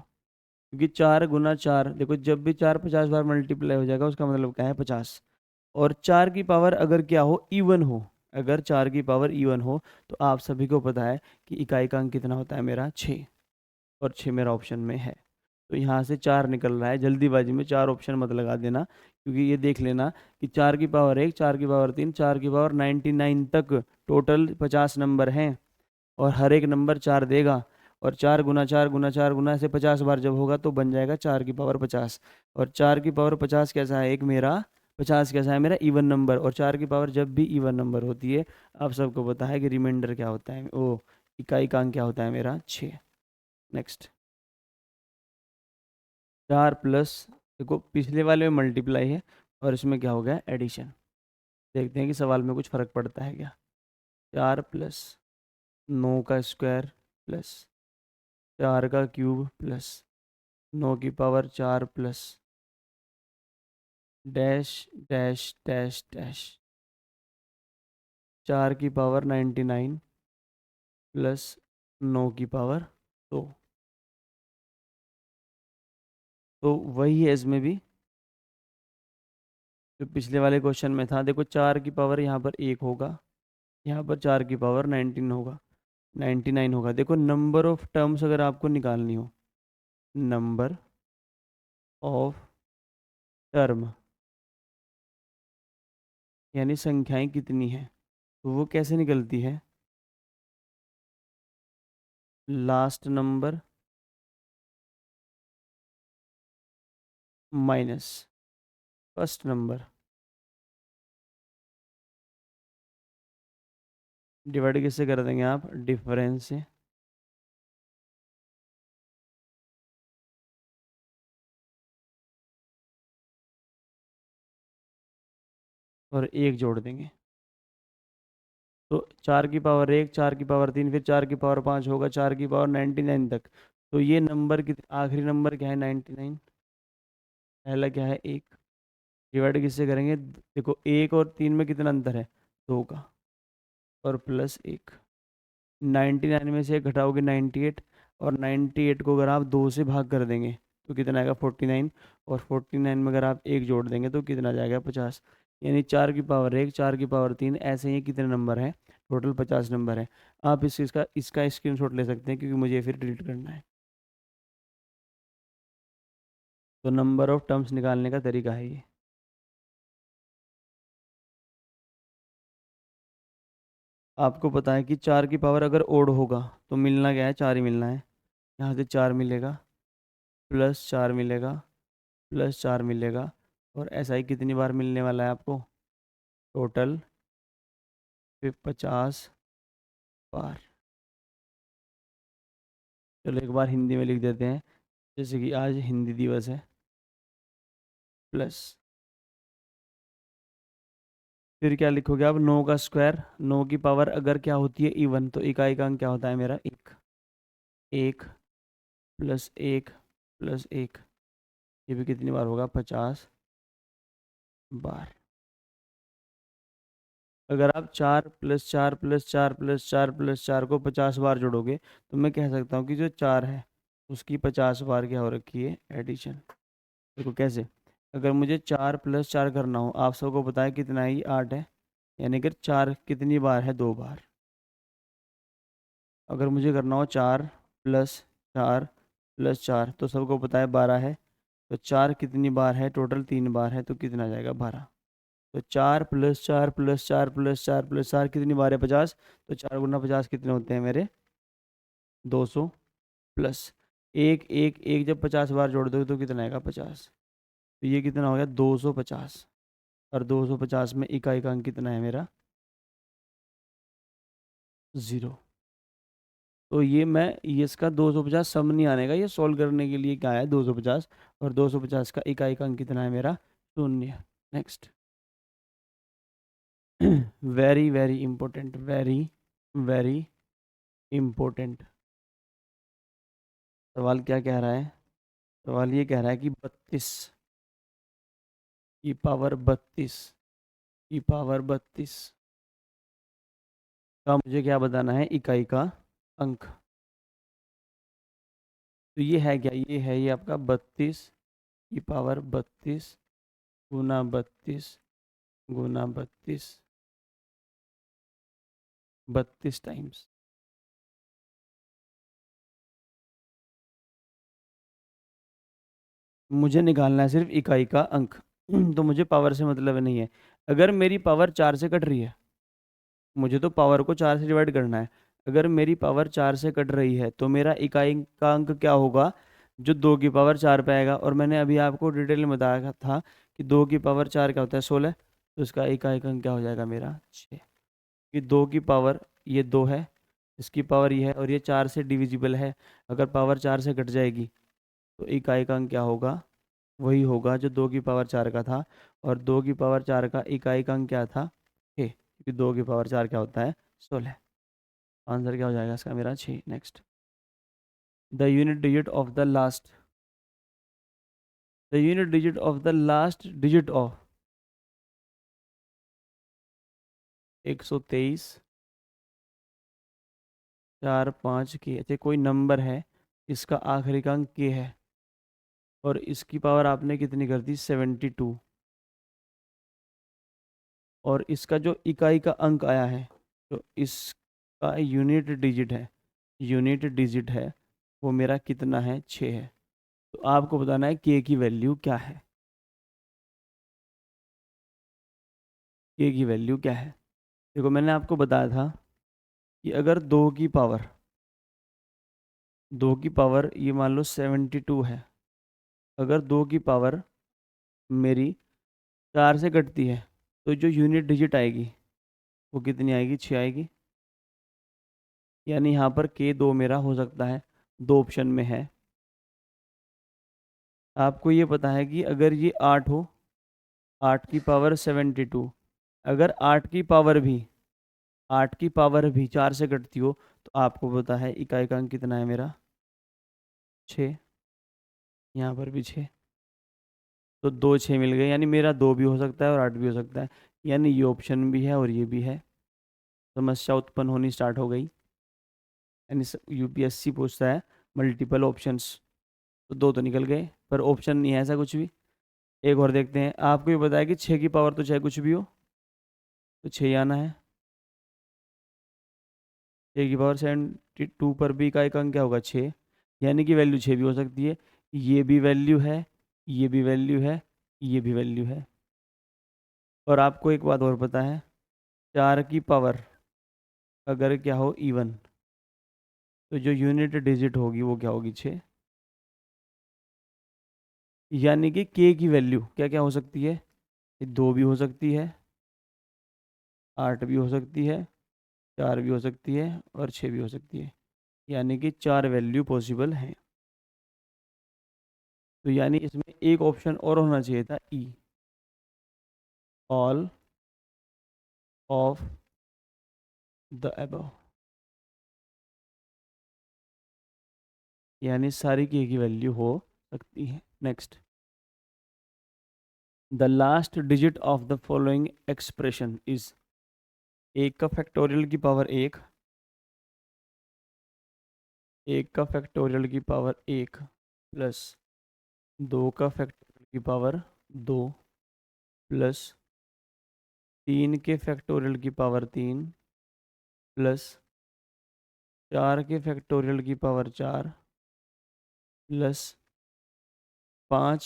क्योंकि 4 गुना 4 देखो, जब भी 4 50 बार मल्टीप्लाई हो जाएगा उसका मतलब क्या है 50। और 4 की पावर अगर क्या हो इवन हो, अगर 4 की पावर इवन हो तो आप सभी को पता है कि इकाई का अंक कितना होता है मेरा 6। और 6 मेरा ऑप्शन में है। तो यहाँ से 4 निकल रहा है, जल्दीबाजी में 4 ऑप्शन मत लगा देना, क्योंकि ये देख लेना कि 4 की पावर 1 4 की पावर 3 4 की पावर 99 तक टोटल 50 नंबर हैं, और हर एक नंबर 4 देगा। और 4 गुना 4 गुना 4 गुना ऐसे 50 बार जब होगा तो बन जाएगा 4 की पावर 50। और 4 की पावर 50 कैसा है, एक मेरा 50 कैसा है मेरा इवन नंबर। और 4 की पावर जब भी इवन नंबर होती है, आप सबको पता है कि रिमाइंडर क्या होता है, ओ इकाई का अंक क्या होता है मेरा 6। नेक्स्ट 4 प्लस, देखो पिछले वाले में मल्टीप्लाई है और इसमें क्या हो गया एडिशन। देखते हैं कि सवाल में कुछ फ़र्क पड़ता है क्या। 4 प्लस 9 का स्क्वायर प्लस 4 का क्यूब प्लस 9 की power 4 plus dash dash dash dash 4 की पावर 99 प्लस 9 की पावर 2। तो वही है इसमें भी जो पिछले वाले क्वेश्चन में था। देखो 4 की पावर यहाँ पर 1 होगा, यहाँ पर 4 की पावर 19 होगा, 99 होगा। देखो नंबर ऑफ टर्म्स अगर आपको निकालनी हो, नंबर ऑफ टर्म यानी संख्याएं कितनी हैं, तो वो कैसे निकलती है, last number minus first number divide किससे कर देंगे आप, डिफरेंस से। और एक जोड़ देंगे, तो 4 की पावर 1, 4 की पावर 3, फिर 4 की पावर 5 होगा 4 की पावर 99 तक। तो ये नंबर की आखिरी नंबर क्या है, 99। पहला क्या है, एक। डिवाइड किससे करेंगे, देखो 1 और 3 में कितना अंतर है, 2 का, और प्लस 1। 99 में से एक घटाओगे 98, और 98 को अगर आप 2 से भाग कर देंगे तो कितना आएगा, 49। और 49 में अगर आप एक जोड़ देंगे तो कितना आ जाएगा, 50। यानी 4 की पावर 1, 4 की पावर 3, ऐसे ही कितने नंबर हैं, टोटल 50 नंबर है। आप इसका स्क्रीनशॉट ले सकते हैं, क्योंकि मुझे फिर डिलीट करना है। तो नंबर ऑफ टर्म्स निकालने का तरीका है ये। आपको पता है कि 4 की पावर अगर ओड होगा तो मिलना क्या है, 4 ही मिलना है। यहाँ से 4 मिलेगा, प्लस 4 मिलेगा, प्लस 4 मिलेगा। और ऐसा ही कितनी बार मिलने वाला है आपको, टोटल फिर 50 बार। चलो एक बार हिंदी में लिख देते हैं, जैसे कि आज हिंदी दिवस है। प्लस फिर क्या लिखोगे आप, 9 का स्क्वायर। 9 की पावर अगर क्या होती है, इवन, तो इकाई का अंक क्या होता है मेरा, एक। एक प्लस एक प्लस एक, ये भी कितनी बार होगा, 50 बार। अगर आप 4 प्लस 4 प्लस 4 प्लस 4 प्लस 4 को 50 बार जोड़ोगे, तो मैं कह सकता हूँ कि जो 4 है उसकी 50 बार क्या हो रखी है, एडिशन। देखो कैसे, अगर मुझे 4 प्लस 4 करना हो, आप सबको पता है कितना ही 8 है, यानी कि 4 कितनी बार है, 2 बार। अगर मुझे करना हो 4 प्लस 4 प्लस 4, तो सबको पता है 12 है। तो 4 कितनी बार है, टोटल 3 बार है, तो कितना आ जाएगा, 12। तो 4 प्लस 4 प्लस 4 प्लस 4 प्लस 4 कितनी बार है, 50। तो 4 गुना 50 कितने होते हैं मेरे, 200। प्लस एक एक एक, जब 50 बार जोड़ दो तो कितना आएगा, 50। तो ये कितना हो गया, 250। और 250 में इकाई का अंक कितना है मेरा, 0। तो ये इसका 250 सम नहीं आने का, ये सॉल्व करने के लिए क्या है, 250। और 250 का इकाई का अंक कितना है मेरा, 0। Next. Very very important, very very important. सवाल क्या कह रहा है, सवाल ये कह रहा है कि 32 की पावर 32 का मुझे क्या बताना है, इकाई का अंक। तो ये है क्या, ये आपका 32 की पावर 32 गुना 32 गुना 32, 32 टाइम्स। मुझे निकालना है सिर्फ इकाई का अंक। तो मुझे पावर से मतलब नहीं है। अगर मेरी पावर 4 से कट रही है, मुझे तो पावर को 4 से डिवाइड करना है। अगर मेरी पावर 4 से कट रही है तो मेरा इकाई का अंक क्या होगा, जो 2 की पावर 4 पे आएगा। और मैंने अभी आपको डिटेल में बताया था कि 2 की पावर 4 क्या होता है, 16। तो इसका इकाई का अंक क्या हो जाएगा मेरा, 6। कि 2 की पावर, ये 2 है, इसकी पावर ये है, और ये 4 से डिविजिबल है। अगर पावर 4 से कट जाएगी तो इकाई का अंक क्या होगा, वही होगा जो 2 की पावर 4 का था। और 2 की पावर 4 का इकाई का अंक क्या था, 6, क्योंकि 2 की पावर 4 क्या होता है, 16। आंसर क्या हो जाएगा इसका मेरा, 6। Next. The unit digit of the last, the unit digit of the last digit of 123 4 5 की, अच्छा कोई नंबर है, इसका आखिरी का अंक के है, और इसकी पावर आपने कितनी कर दी, 72। और इसका जो इकाई का अंक आया है, तो इसका यूनिट डिजिट है वो मेरा कितना है, 6 है। तो आपको बताना है के की वैल्यू क्या है, के की वैल्यू क्या है। देखो मैंने आपको बताया था कि अगर 2 की पावर ये मान लो 72 है। अगर 2 की पावर मेरी 4 से कटती है, तो जो यूनिट डिजिट आएगी वो कितनी आएगी? 6 आएगी। यानी यहाँ पर K2 मेरा हो सकता है, 2 ऑप्शन में है। आपको ये पता है कि अगर ये 8 हो, 8 की पावर 72, अगर 8 की पावर भी 4 से कटती हो, तो आपको पता है इकाई कितना है मेरा? 6। यहाँ पर भी 6, तो 2 6 मिल गए, यानी मेरा 2 भी हो सकता है और 8 भी हो सकता है। यानी ये ऑप्शन भी है और ये भी है। समस्या उत्पन्न होनी स्टार्ट हो गई। यानी यूपीएससी पूछता है मल्टीपल ऑप्शंस, तो 2 तो निकल गए, पर ऑप्शन नहीं है ऐसा कुछ भी। एक और देखते हैं। आपको ये बताया कि 6 की पावर तो चाहे कुछ भी हो, तो 6 आना है। 6 की पावर 72 पर भी इकाई का अंक क्या होगा? 6। यानी कि वैल्यू 6 भी हो सकती है। ये भी वैल्यू है, ये भी वैल्यू है, ये भी वैल्यू है। और आपको एक बात और पता है, 4 की पावर अगर क्या हो? इवन, तो जो यूनिट डिजिट होगी वो क्या होगी? 6। यानी कि के की वैल्यू क्या क्या हो सकती है? 2 भी हो सकती है, 8 भी हो सकती है, 4 भी हो सकती है और 6 भी हो सकती है। यानी कि 4 वैल्यू पॉसिबल हैं। तो यानी इसमें एक ऑप्शन और होना चाहिए था, ई, ऑल ऑफ द अबव। यानी सारी की वैल्यू हो सकती है। Next, the last digit of the following expression is. 1 का फैक्टोरियल की पावर 1, 1 का फैक्टोरियल की पावर 1 प्लस 2 का फैक्टोरियल की पावर 2 प्लस 3 के फैक्टोरियल की पावर 3 प्लस 4 के फैक्टोरियल की पावर 4 प्लस 5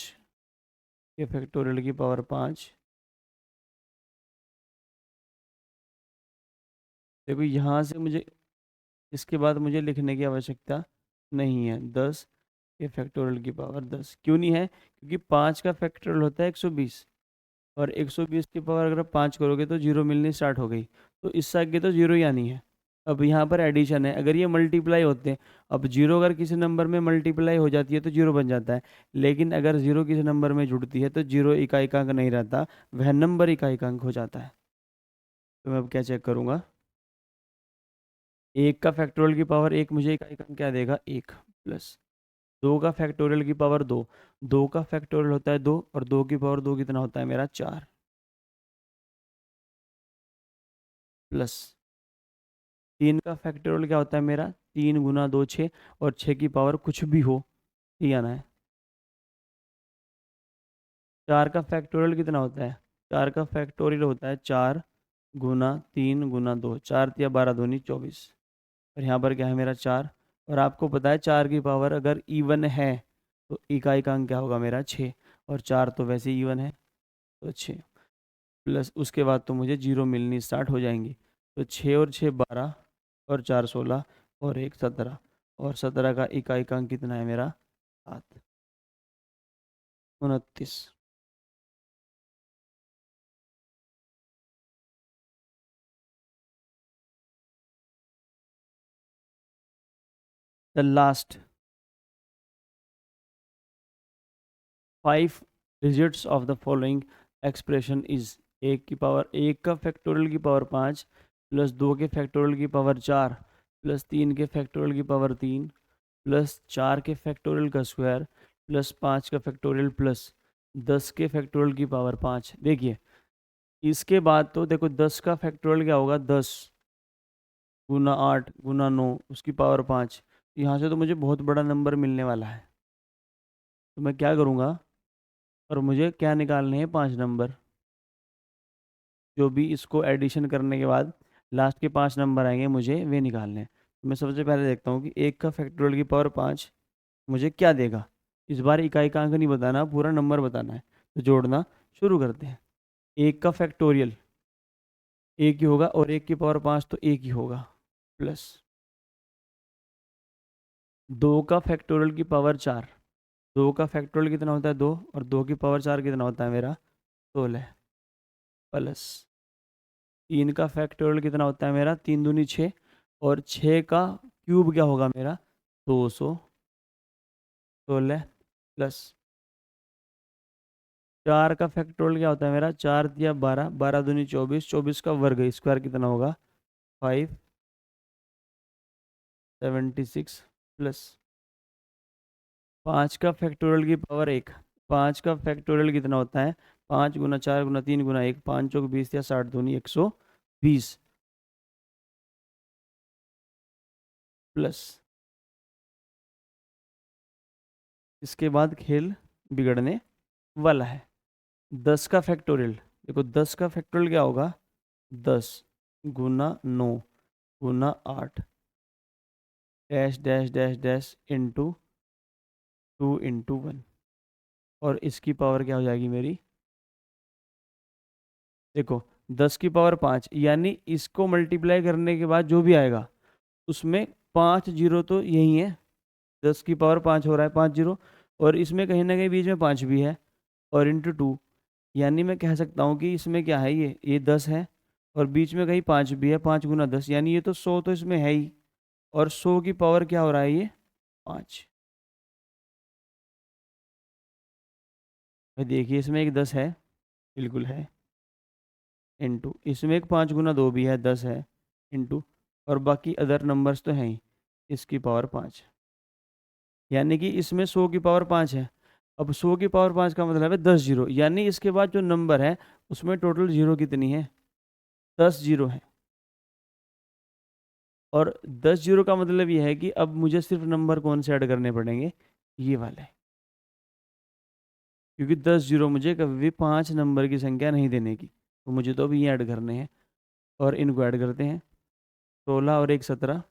के फैक्टोरियल की पावर 5। देखो यहाँ से मुझे, इसके बाद मुझे लिखने की आवश्यकता नहीं है। 10 के फैक्टोरियल की पावर 10 क्यों नहीं है? क्योंकि 5 का फैक्टोरियल होता है 120, और 120 की पावर अगर 5 करोगे तो जीरो मिलनी स्टार्ट हो गई, तो इससे आगे तो जीरो ही आनी है। अब यहाँ पर एडिशन है, अगर ये मल्टीप्लाई होते हैं, अब जीरो अगर किसी नंबर में मल्टीप्लाई हो जाती है तो जीरो बन जाता है, लेकिन अगर जीरो किसी नंबर में जुड़ती है तो जीरो इकाई का अंक नहीं रहता, वह नंबर इकाई का अंक हो जाता है। तो मैं अब क्या चेक करूँगा? 1 का फैक्टोरियल की पावर 1 मुझे इकाई का अंक क्या देगा? 1 प्लस 2 का फैक्टोरियल की पावर 2, 2 का फैक्टोरियल होता है 2, और 2 की पावर 2 कितना होता है मेरा? 4 प्लस 3 का फैक्टोरियल क्या होता है मेरा? 3 गुना 2 6, और 6 की पावर कुछ भी हो, ये आना है। 4 का फैक्टोरियल कितना होता है? 4 का फैक्टोरियल होता है 4 गुना 3 गुना 2, 4 या 12 दूनी 24, और यहाँ पर क्या है मेरा? 4। और आपको पता है 4 की पावर अगर इवन है तो इकाई का अंक क्या होगा मेरा? 6, और 4 तो वैसे ही इवन है, तो 6 प्लस उसके बाद तो मुझे जीरो मिलनी स्टार्ट हो जाएंगी। तो 6 और 6 12, और 4 16, और 1 17, और 17 का इकाई का अंक कितना है मेरा? 7, 29। The last 5 digits of the following expression is. 1 का फैक्टोरियल की पावर 5 प्लस 2 के फैक्टोरियल की पावर 4 प्लस 3 के फैक्टोरियल की पावर 3 प्लस 4 के फैक्टोरियल का स्क्वायर प्लस 5 का फैक्टोरियल प्लस 10 के फैक्टोरियल की पावर 5। देखिए इसके बाद तो देखो 10 का फैक्टोरियल क्या होगा? 10 गुना 8 गुना 9 उसकी पावर 5। यहाँ से तो मुझे बहुत बड़ा नंबर मिलने वाला है। तो मैं क्या करूँगा? और मुझे क्या निकालने हैं? 5 नंबर, जो भी इसको एडिशन करने के बाद लास्ट के 5 नंबर आएंगे मुझे वे निकालने हैं। तो मैं सबसे पहले देखता हूँ कि 1 का फैक्टोरियल की पावर 5 मुझे क्या देगा। इस बार इकाई का अंक नहीं बताना, पूरा नंबर बताना है। तो जोड़ना शुरू करते हैं। 1 का फैक्टोरियल 1 ही होगा, और 1 की पावर 5 तो 1 ही होगा, प्लस 2 का फैक्टोरियल की पावर 4, 2 का फैक्टोरियल कितना होता है 2, और 2 की पावर 4 कितना होता है मेरा 16, प्लस 3 का फैक्टोरियल कितना होता है मेरा 3 दूनी 6, और 6 का क्यूब क्या होगा मेरा 216, प्लस 4 का फैक्टोरियल क्या होता है मेरा 4 दिया 12, 12 दूनी 24, 24 का वर्ग स्क्वायर कितना होगा 576, प्लस 5 का फैक्टोरियल की पावर 1, 5 का फैक्टोरियल कितना होता है 5 गुना 4 गुना 3 गुना 1, 5 चौक 20 या 60 दूनी 120, प्लस इसके बाद खेल बिगड़ने वाला है। 10 का फैक्टोरियल, देखो 10 का फैक्टोरियल क्या होगा 10 गुना 9 गुना 8 dash dash dash dash into 2 into 1, और इसकी पावर क्या हो जाएगी मेरी, देखो 10 की पावर 5, यानी इसको मल्टीप्लाई करने के बाद जो भी आएगा उसमें 5 जीरो तो यही है, 10 की पावर 5 हो रहा है 5 जीरो, और इसमें कहीं ना कहीं बीच में 5 भी है, और इंटू 2, यानी मैं कह सकता हूँ कि इसमें क्या है ये 10 है, और बीच में कहीं 5 भी है, 5 गुना 10 यानी ये तो 100 तो इसमें है ही, और 100 की पावर क्या हो रहा है ये 5। भाई देखिए इसमें एक 10 है, बिल्कुल है, इंटू इसमें एक 5 गुना 2 भी है 10 है, इंटू और बाकी अदर नंबर्स तो हैं ही, इसकी पावर 5, यानी कि इसमें 100 की पावर 5 है। अब 100 की पावर 5 का मतलब है 10 जीरो, यानी इसके बाद जो नंबर है उसमें टोटल जीरो कितनी है 10 जीरो है, और 10 जीरो का मतलब ये है कि अब मुझे सिर्फ नंबर कौन से ऐड करने पड़ेंगे, ये वाले, क्योंकि 10 जीरो मुझे कभी भी 5 नंबर की संख्या नहीं देने की, तो मुझे तो अभी ये ऐड करने हैं, और इनको ऐड करते हैं 16 और 1 17,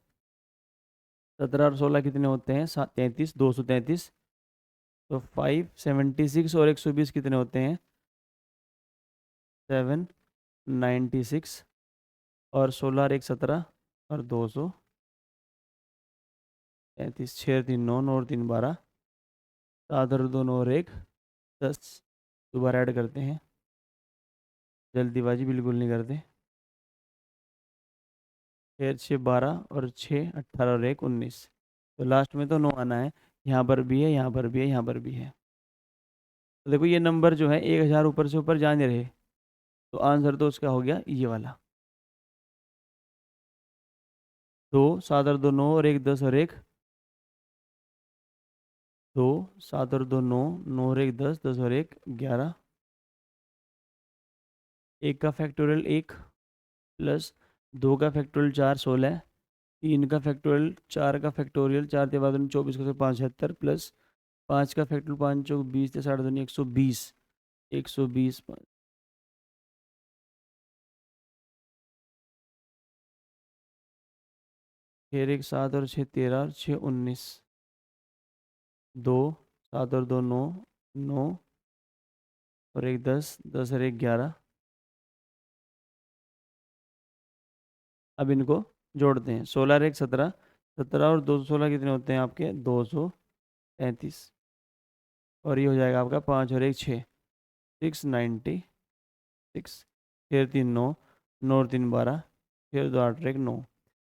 17 और 16 कितने होते हैं 33, 233, तो 576, और 120 कितने होते हैं 796, और 16 और 1 17, और 233, 6 3 9, 9 और 3 12, 7 और 2 9 और 1 10, दोबारा ऐड करते हैं, जल्दीबाजी बिल्कुल नहीं करते, 6 6 12, और 6 18 और 1 19, तो लास्ट में तो 9 आना है, यहाँ पर भी है, यहाँ पर भी है, यहाँ पर भी है, तो देखो ये नंबर जो है 1000 ऊपर से ऊपर जा नहीं रहे, तो आंसर तो उसका हो गया ये वाला, 2 7 और 2 9, और 1 10 और 1 2, 7 और 2 9, 9 और 1 10, 10 और 1 11, 1 का फैक्टोरियल 1, प्लस 2 का फैक्टोरियल 4 16, 3 का फैक्टोरियल 4 का फैक्टोरियल 4 के बाद 24 का 75, प्लस 5 का फैक्टोरियल 5 चौक 20 साढ़े दूनी 120, 120, फिर एक 7 और 6 13, और 6 19, 2 7 और 2 9 9, और 1 10, 10 और 1 11, अब इनको जोड़ते हैं 16 और 1 17, 17 और 216 कितने होते हैं आपके 233, और ये हो जाएगा आपका 5 और 1 6, 696, फिर 3 9, 9 और 3 12, फिर 2 8 और 1 9,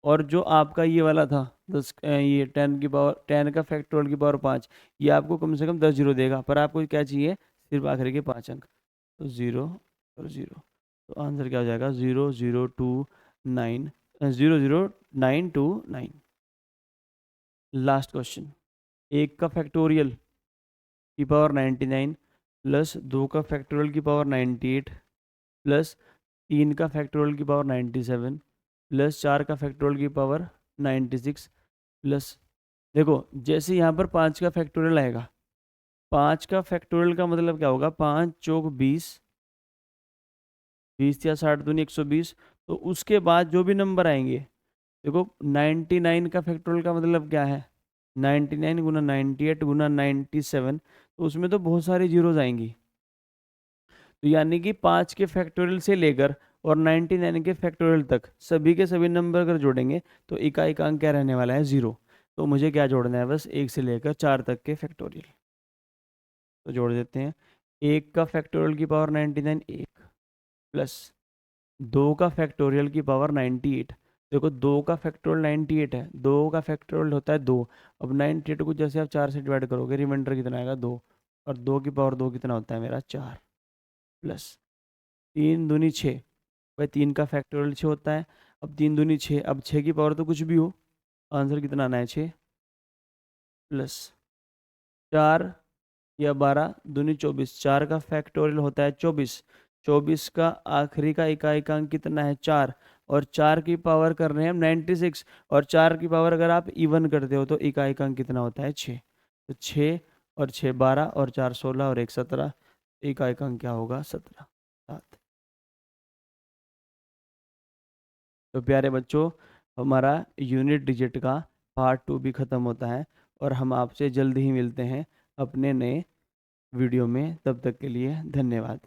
और जो आपका ये वाला था 10, ये 10 की पावर 10 का फैक्टोरियल की पावर 5, ये आपको कम से कम 10 जीरो देगा, पर आपको क्या चाहिए सिर्फ आखिर के 5 अंक, तो 0 और 0, तो आंसर क्या हो जाएगा 002 9, 00929। लास्ट क्वेश्चन, 1 का फैक्टोरियल की पावर 99, प्लस 2 का फैक्टोरियल की पावर 98, प्लस 3 का फैक्टोरियल की पावर 97, प्लस 4 का फैक्टोरियल की पावर 96, प्लस देखो जैसे यहाँ पर 5 का फैक्टोरियल आएगा, 5 का फैक्टोरियल का मतलब क्या होगा 5 चौक 20, 20 या 60 दूनी 120, तो उसके बाद जो भी नंबर आएंगे, देखो 99 का फैक्टोरियल का मतलब क्या है 99 गुना 98 गुना 97, तो उसमें तो बहुत सारी जीरोज आएंगी, तो यानी कि 5 के फैक्टोरियल से लेकर और 99 के फैक्टोरियल तक सभी के सभी नंबर अगर जोड़ेंगे तो इकाई का अंक क्या रहने वाला है 0, तो मुझे क्या जोड़ना है बस 1 से लेकर 4 तक के फैक्टोरियल। तो जोड़ देते हैं। 1 का फैक्टोरियल की पावर 99 1 प्लस 2 का फैक्टोरियल की पावर 98। देखो 2 का फैक्टोरियल 98 है, 2 का फैक्टोरियल होता है 2। अब 98 को जैसे आप 4 से डिवाइड करोगे रिमाइंडर कितना आएगा 2, और 2 की पावर 2 कितना होता है मेरा 4, प्लस 3 दूनी 6। भाई 3 का फैक्टोरियल 6 होता है। अब 3 दूनी 6, अब 6 की पावर तो कुछ भी हो, आंसर कितना आना है 6, प्लस 4 या 12 दूनी 24। 4 का फैक्टोरियल होता है 24, 24 का आखिरी का इकाई अंक कितना है 4, और 4 की पावर कर रहे हैं हम 96, और 4 की पावर अगर आप इवन करते हो तो इकाई अंक कितना होता है 6। तो 6 और 6 12 और 4 16 और 1 17, इकाई अंक क्या होगा 17 7। तो प्यारे बच्चों, हमारा यूनिट डिजिट का पार्ट 2 भी ख़त्म होता है, और हम आपसे जल्द ही मिलते हैं अपने नए वीडियो में। तब तक के लिए धन्यवाद।